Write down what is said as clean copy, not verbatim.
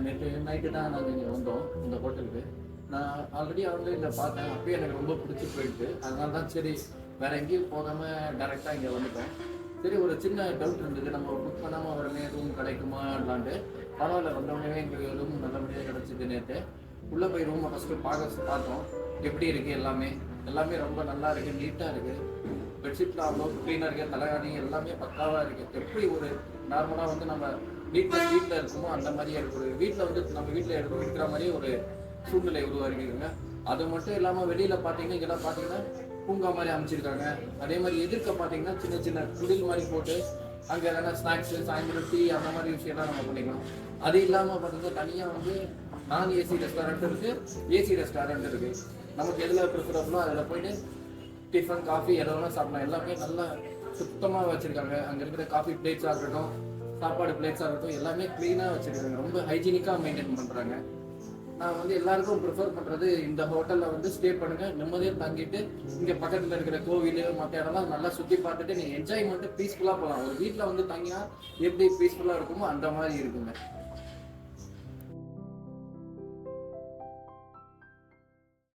நேற்று நைட்டு தான் நாங்கள் இங்கே வந்தோம் இந்த ஹோட்டலுக்கு. நான் ஆல்ரெடி ஆன்லைனில் பார்த்தேன், அப்பயே எனக்கு ரொம்ப பிடிச்சி போயிட்டு, அதனால தான் சரி வேற எங்கேயும் போகாமல் டேரெக்டாக இங்கே வந்துட்டோம். சரி ஒரு சின்ன டவுட் இருந்தது, நம்ம புக் பண்ணாமல் உடனே ரூம் கிடைக்குமான்லான்ட்டு. பரவாயில்ல, வந்தவொடனே எங்களுக்கு ரூம் நல்லபடியாக கிடச்சிது. நேற்று உள்ளே போய் ரூமை ஃபஸ்ட்டு பார்த்தோம். எப்படி இருக்குது எல்லாமே எல்லாமே ரொம்ப நல்லா இருக்குது, நீட்டாக இருக்குது. பெட்ஷீட்லாம் அவ்வளோ க்ளீனாக இருக்குது, தலைகாணி எல்லாமே பக்காவாக இருக்குது. எப்படி ஒரு நார்மலாக வந்து நம்ம வீட்டில் இருக்குமோ அந்த மாதிரியே இருக்கு. ஒரு வீட்டில் வந்து நம்ம வீட்டில் இருக்கிற மாதிரியே ஒரு சூழ்நிலை உருவாகிருக்குங்க. அது மட்டும் இல்லாமல் வெளியில் பார்த்தீங்கன்னா இங்கெல்லாம் பார்த்தீங்கன்னா பூங்கா மாதிரி அமைச்சிருக்காங்க. அதே மாதிரி எதிர்க்க பார்த்தீங்கன்னா சின்ன சின்ன குடில் மாதிரி போட்டு அங்கே எதனா ஸ்நாக்ஸு, சாயந்தரம் டீ அந்த மாதிரி விஷயம்லாம் நம்ம பண்ணிக்கலாம். அது இல்லாமல் பார்த்தீங்கன்னா தனியாக வந்து நான் ஏசி ரெஸ்டாரண்ட் இருக்குது, ஏசி ரெஸ்டாரண்ட் இருக்குது. நமக்கு எதில் ப்ரிஃபரபுளோ அதில் போயிட்டு டிஃபன் காஃபி எதை வேணால் சாப்பிடலாம். எல்லாமே நல்லா சுத்தமாக வச்சுருக்காங்க. அங்கே இருக்கிற காஃபி பிளேட்ஸாக இருக்கட்டும், சாப்பாடு பிளேட்ஸாக இருக்கட்டும், எல்லாமே க்ளீனாக வச்சுருக்காங்க. ரொம்ப ஹைஜீனிக்காக மெயின்டைன் பண்ணுறாங்க. நான் வந்து எல்லாருக்கும் ப்ரிஃபர் பண்ணுறது, இந்த ஹோட்டலில் வந்து ஸ்டே பண்ணுங்கள், நிம்மதியாக தங்கிட்டு இங்கே பக்கத்தில் இருக்கிற கோவில் மற்ற இடம்லாம் நல்லா சுற்றி பார்த்துட்டு நீங்கள் என்ஜாய்மெண்ட்டு பீஸ்ஃபுல்லாக போகலாம். ஒரு வீட்டில் வந்து தங்கினா எப்படி பீஸ்ஃபுல்லாக இருக்குமோ அந்த மாதிரி இருக்குங்க.